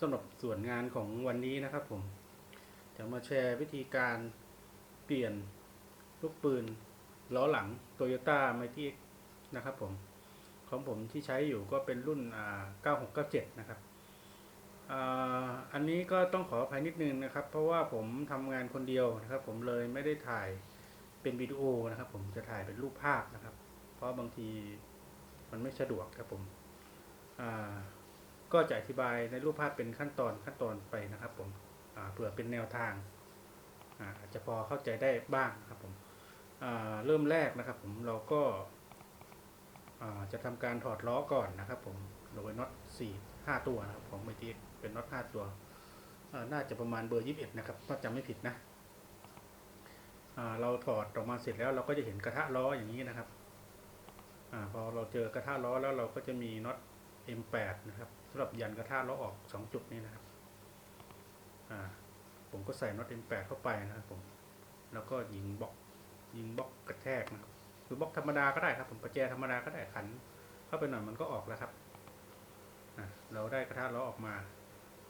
สำหรับส่วนงานของวันนี้นะครับผมจะมาแชร์วิธีการเปลี่ยนลูกปืนล้อหลัง Toyota Mighty X นะครับผมของผมที่ใช้อยู่ก็เป็นรุ่น9697นะครับอันนี้ก็ต้องขออภัยนิดนึงนะครับเพราะว่าผมทำงานคนเดียวนะครับผมเลยไม่ได้ถ่ายเป็นวิดีโอนะครับผมจะถ่ายเป็นรูปภาพนะครับเพราะบางทีมันไม่สะดวกครับผมก็จะอธิบายในรูปภาพเป็นขั้นตอนไปนะครับผมเผื่อเป็นแนวทางอาจจะพอเข้าใจได้บ้างครับผมเริ่มแรกนะครับผมเราก็จะทำการถอดล้อก่อนนะครับผมโดยน็อต5 ตัวนะครับของไมทีเป็นน็อต5 ตัวน่าจะประมาณเบอร์21นะครับถ้าจำไม่ผิดนะเราถอดออกมาเสร็จแล้วเราก็จะเห็นกระทะล้ออย่างนี้นะครับพอเราเจอกระทะล้อแล้วเราก็จะมีน็อต M8 นะครับสำหรับยันกระทะล้อออก2 จุดนี้นะครับผมก็ใส่น็อต M8 เข้าไปนะครับผมแล้วก็ยิงบล็อกกระแทกนะครับหรือบล็อกธรรมดาก็ได้ครับผมประแจธรรมดาก็ได้ขันเข้าไปหน่อยมันก็ออกแล้วครับเราได้กระทะล้อออกมา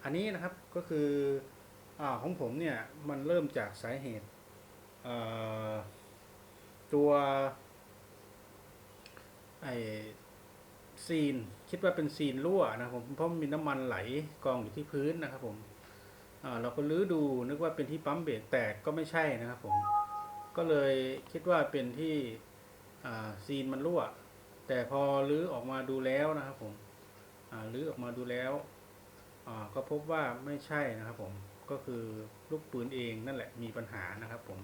อันนี้นะครับก็คือของผมเนี่ยมันเริ่มจากสาเหตุตัวซีนคิดว่าเป็นซีนรั่วนะผมเพราะมีน้ำมันไหลกองอยู่ที่พื้นนะครับผมเราก็ลื้อดูนึกว่าเป็นที่ปั๊มเบรกแตกก็ไม่ใช่นะครับผมก็เลยคิดว่าเป็นที่ซีนมันรั่วแต่พอลื้อออกมาดูแล้วนะครับผมลื้อออกมาดูแล้วก็พบว่าไม่ใช่นะครับผมก็คือลูกปืนเองนั่นแหละมีปัญหานะครับผม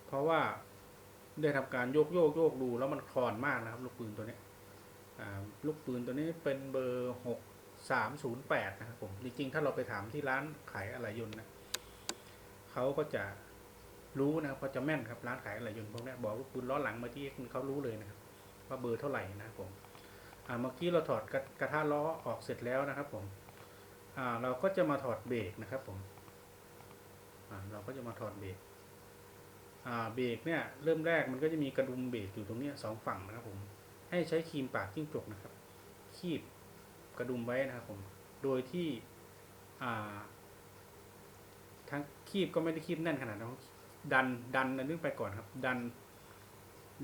เพราะว่าได้ทำการโยกดูแล้วมันคลอนมากนะครับลูกปืนตัวนี้ลูกปืนตัวนี้เป็นเบอร์6308นะครับผมจริงๆถ้าเราไปถามที่ร้านขายอะไหล่ยนต์นะเขาก็จะรู้นะครับเขาจะแม่นครับร้านขายอะไหล่ยนต์พวกนี้บอกลูกปืนล้อหลังมาที่เขารู้เลยนะครับว่าเบอร์เท่าไหร่นะครับผมเมื่อกี้เราถอดกระทะล้อออกเสร็จแล้วนะครับผมเราก็จะมาถอดเบรกนะครับผมเราก็จะมาถอดเบรกเบรกเนี่ยเริ่มแรกมันก็จะมีกระดุมเบรกอยู่ตรงนี้2 ฝั่งนะครับผมให้ใช้ครีมปากจิ้งจกนะครับคีบกระดุมไว้นะครับผมโดยที่ทั้งคีบก็ไม่ได้คีบแน่นขนาดนั้นดันนึกไปก่อนครับ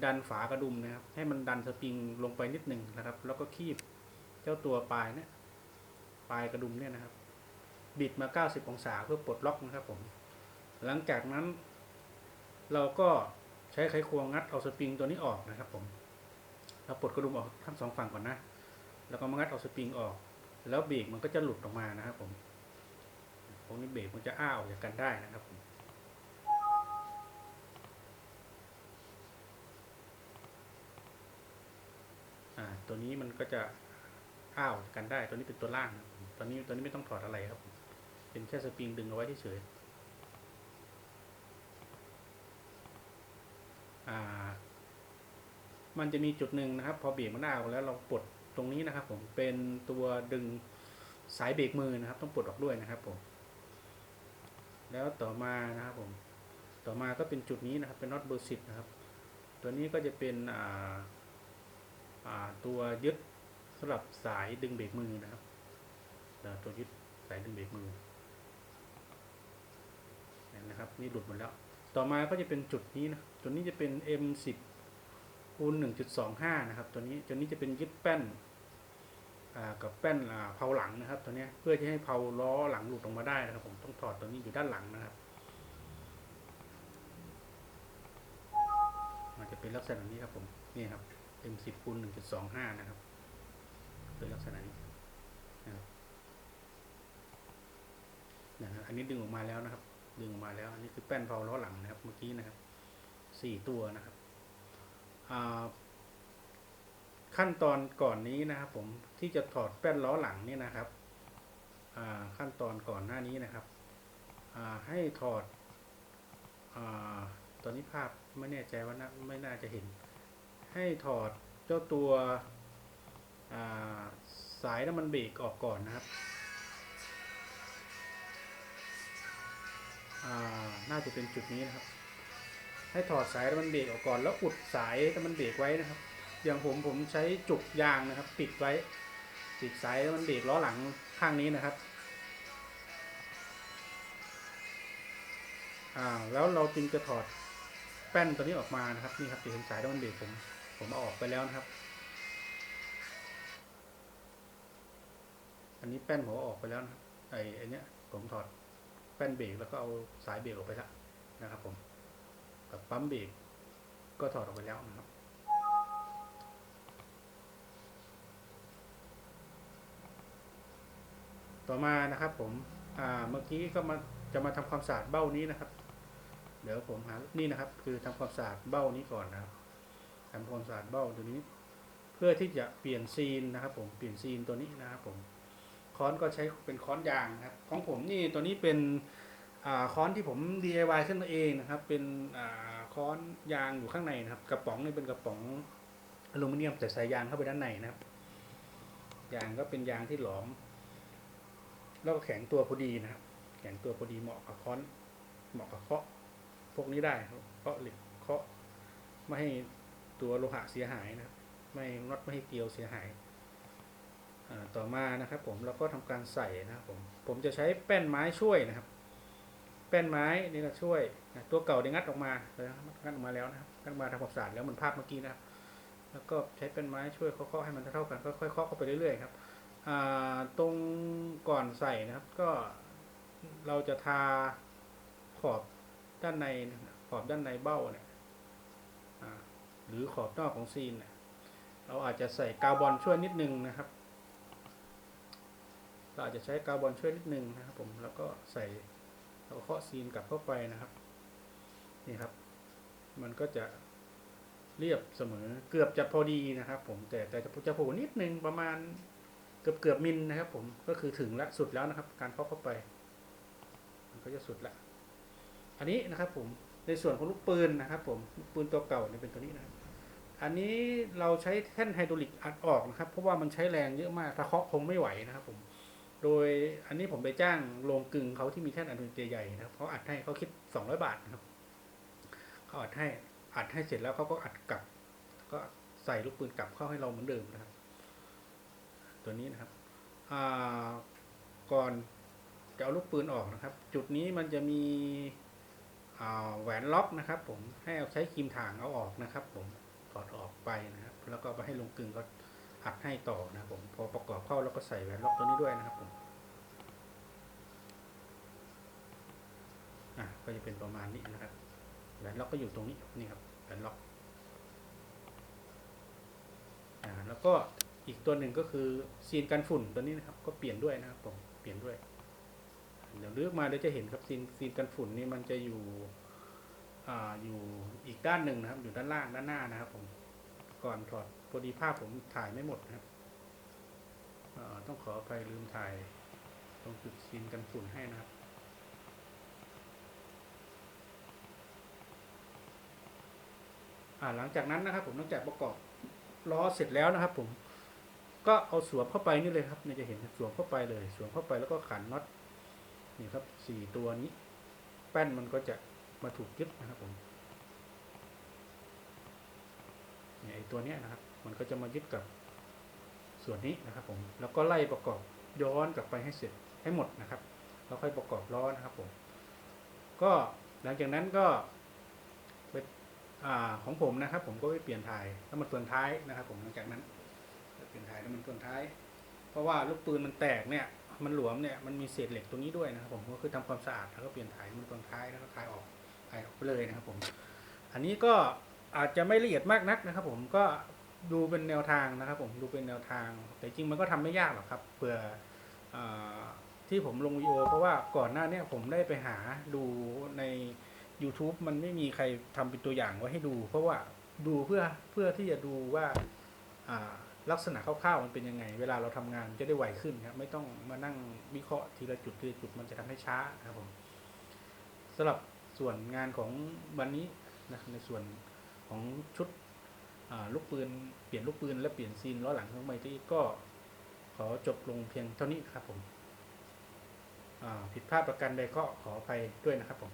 ดันฝากระดุมนะครับให้มันดันสปริงลงไปนิดนึงนะครับแล้วก็คีบเจ้าตัวปลายเนี่ยปลายกระดุมเนี่ยนะครับบิดมา90 องศาเพื่อปลดล็อกนะครับผมหลังจากนั้นเราก็ใช้ไขควงงัดเอาสปริงตัวนี้ออกนะครับผมเราปลดกระดุมออกทั้ง2 ฝั่งก่อนนะแล้วก็มางัดเอาสปริงออกแล้วเบรกมันก็จะหลุดออกมานะครับผมพวกนี้เบรกมันจะอ้าออกจากกันได้นะครับผมตัวนี้มันก็จะอ้าวกันได้ตัวนี้เป็นตัวล่างตัวนี้ไม่ต้องถอดอะไรครับเป็นแค่สปริงดึงเอาไว้เฉยมันจะมีจุดหนึ่งนะครับพอเบรกมันอ้าวแล้วเราปลดตรงนี้นะครับผมเป็นตัวดึงสายเบรกมือนะครับต้องปลดออกด้วยนะครับผมแล้วต่อมานะครับผมต่อมาก็เป็นจุดนี้นะครับเป็นน็อตเบอร์10นะครับตัวนี้ก็จะเป็นตัวยึดสำหรับสายดึงเบรกมือนะครับตัวยึดสายดึงเบรกมือนะครับนี่หลุดหมดแล้วต่อมาก็จะเป็นจุดนี้นะตัวนี้จะเป็น M10 คูณ 1.25 นะครับตัวนี้จะเป็นยึดแป้นกับแป้นเพาหลังนะครับตัวนี้เพื่อที่ให้เพาล้อหลังหลุดออกมาได้นะครับผมต้องถอดตัวนี้อยู่ด้านหลังนะครับมันจะเป็นลักษณะนี้ครับผมนี่ครับ M10 คูณ 1.25 นะครับเป็นลักษณะนี้นะครับอันนี้ดึงออกมาแล้วนะครับดึงออกมาแล้วอันนี้คือแป้นเพาล้อหลังนะครับเมื่อกี้นะครับ4 ตัวนะครับขั้นตอนก่อนนี้นะครับผมที่จะถอดแป้นล้อหลังนี่นะครับขั้นตอนก่อนหน้านี้นะครับให้ถอดตอนนี้ภาพไม่แน่ใจว่าไม่น่าจะเห็นให้ถอดเจ้าตัวสายน้ำมันเบรกออกก่อนนะครับน่าจะเป็นจุดนี้นะครับให้ถอดสายน้ำมันเบรกออกก่อนแล้วอุดสายน้ำมันเบรกไว้นะครับอย่างผมใช้จุกยางนะครับปิดไว้ ติดสายมันเบรกล้อหลังข้างนี้นะครับแล้วเราจึงจะถอดแป้นตัวนี้ออกมานะครับนี่ครับจะเห็นสายมันเบรกผมเอาออกไปแล้วนะครับอันนี้แป้นผมเอาออกไปแล้วนะไอ้เนี้ยผมถอดแป้นเบรกแล้วก็เอาสายเบรกออกไปแล้วนะครับผมกับปั๊มเบรกก็ถอดออกไปแล้วนะครับต่อมานะครับผมเมื่อกี้ก็จะมาทำความสะอาดเบ้านี้นะครับเดี๋ยวผมหานี่นะครับคือทำความสะอาดเบ้านี้ก่อนนะครับทำความสะอาดเบ้าตัวนี้เพื่อที่จะเปลี่ยนซีนนะครับผมเปลี่ยนซีนตัวนี้นะครับผมค้อนก็ใช้เป็นค้อนยางนะครับของผมนี่ตัวนี้เป็นค้อนที่ผม DIY ขึ้นมาเองนะครับเป็นค้อนยางอยู่ข้างในนะครับกระป๋องนี่เป็นกระป๋องอลูมิเนียมแต่ใส่ยางเข้าไปด้านในนะครับยางก็เป็นยางที่หลอมแล้วก็แข็งตัวพอดีนะครับแข็งตัวพอดีเหมาะกับค้อนเหมาะกับเคาะพวกนี้ได้เคาะเหล็กเคาะไม่ให้ตัวโลหะเสียหายนะครับไม่น็อตไม่ให้เกลียวเสียหายต่อมานะครับผมเราก็ทำการใส่นะครับผมจะใช้แป้นไม้ช่วยนะครับแป้นไม้นี่ก็ช่วยตัวเก่าได้งัดออกมางัดออกมาแล้วนะครับงัดมาทำความสะอาดแล้วเหมือนภาพเมื่อกี้นะครับแล้วก็ใช้แป้นไม้ช่วยเคาะให้มันเท่ากันค่อยๆเคาะเข้าไปเรื่อยๆครับตรงก่อนใส่นะครับก็เราจะทาขอบด้านในขอบด้านในเบ้าเนี่ยหรือขอบนอกของซีนเนี่ยเราอาจจะใส่กาวบอลช่วยนิดนึงนะครับเราอาจจะใช้กาวบอลช่วยนิดนึงนะครับผมแล้วก็ใส่เราเคาะซีนกลับเข้าไปนะครับนี่ครับมันก็จะเรียบเสมอเกือบจะพอดีนะครับผมแต่จะโผล่นิดนึงประมาณเกือบมิลนะครับผมก็คือถึงละสุดแล้วนะครับการเคาะเข้าไปมันก็จะสุดละอันนี้นะครับผมในส่วนของลูกปืนนะครับผมลูกปืนตัวเก่าเนี่ยเป็นตัวนี้นะครับอันนี้เราใช้แท่นไฮดรอลิกอัดออกนะครับเพราะว่ามันใช้แรงเยอะมากถ้าเคาะคงไม่ไหวนะครับผมโดยอันนี้ผมไปจ้างโรงกึ่งเขาที่มีแท่นอัดใหญ่ๆนะครับเขาอัดให้เขาคิด200 บาทนะครับเขาอัดให้เสร็จแล้วเขาก็อัดกลับก็ใส่ลูกปืนกลับเข้าให้เราเหมือนเดิมนะครับตัวนี้นะครับก่อนจะเอาลูกปืนออกนะครับจุดนี้มันจะมีแหวนล็อกนะครับผมให้เอาใช้ครีมถ่างเอาออกนะครับผมถอดออกไปนะครับแล้วก็ไปให้ลงกึ่งก็อัดให้ต่อนะครับผมพอประกอบเข้าแล้วก็ใส่แหวนล็อกตัวนี้ด้วยนะครับผมก็จะเป็นประมาณนี้นะครับแหวนล็อกก็อยู่ตรงนี้นี่ครับแหวนล็อกแล้วก็อีกตัวหนึ่งก็คือซีนกันฝุ่นตัวนี้นะครับก็เปลี่ยนด้วยนะครับผมเปลี่ยนด้วยเดี๋ยวเลือกมาเดี๋ยวจะเห็นครับซีนกันฝุ่นนี่มันจะอยู่อีกด้านหนึ่งนะครับอยู่ด้านล่างด้านหน้านะครับผมก่อนถอดพอดีภาพผมถ่ายไม่หมดนะครับต้องขออภัยลืมถ่ายตรงจุดซีนกันฝุ่นให้นะครับหลังจากนั้นนะครับผมหลังจากประกอบล้อเสร็จแล้วนะครับผมก็เอาสวมเข้าไปนี่เลยครับนี่จะเห็นสวมเข้าไปเลยสวมเข้าไปแล้วก็ขันน็อตนี่ครับ4ตัวนี้แป้นมันก็จะมาถูกยึดนะครับผมไอ้ตัวนี้นะครับมันก็จะมายึดกับส่วนนี้นะครับผมแล้วก็ไล่ประกอบย้อนกลับไปให้เสร็จให้หมดนะครับแล้วค่อยประกอบล้อนะครับผมก็หลังจากนั้นก็ของผมนะครับผมก็ไปเปลี่ยนถ่ายน้ำมันส่วนท้ายนะครับผมหลังจากนั้นเปลี่ยนถ่ายน้ำมันส่วนท้ายเพราะว่าลูกปืนมันแตกเนี่ยมันหลวมเนี่ยมันมีเศษเหล็กตรงนี้ด้วยนะครับผมก็คือทำความสะอาดแล้วก็เปลี่ยนถ่ายน้ำมันส่วนท้ายแล้วก็ถ่ายออกไปเลยนะครับผมอันนี้ก็อาจจะไม่ละเอียดมากนักนะครับผมก็ดูเป็นแนวทางนะครับผมดูเป็นแนวทางแต่จริงมันก็ทำไม่ยากหรอกครับเผื่อที่ผมลงวิดีโอเพราะว่าก่อนหน้านี้ผมได้ไปหาดูใน YouTube มันไม่มีใครทำเป็นตัวอย่างไว้ให้ดูเพราะว่าดูเพื่อที่จะดูว่าลักษณะคร่าวๆมันเป็นยังไงเวลาเราทำงานจะได้ไวขึ้นครับไม่ต้องมานั่งวิเคราะห์ทีละจุดมันจะทำให้ช้าครับผมสำหรับส่วนงานของวันนี้นะในส่วนของชุดลูกปืนเปลี่ยนลูกปืนและเปลี่ยนซีนล้อหลังของไมตี้ก็ขอจบลงเพียงเท่านี้ครับผมผิดพลาดประการใดก็ขออภัยด้วยนะครับผม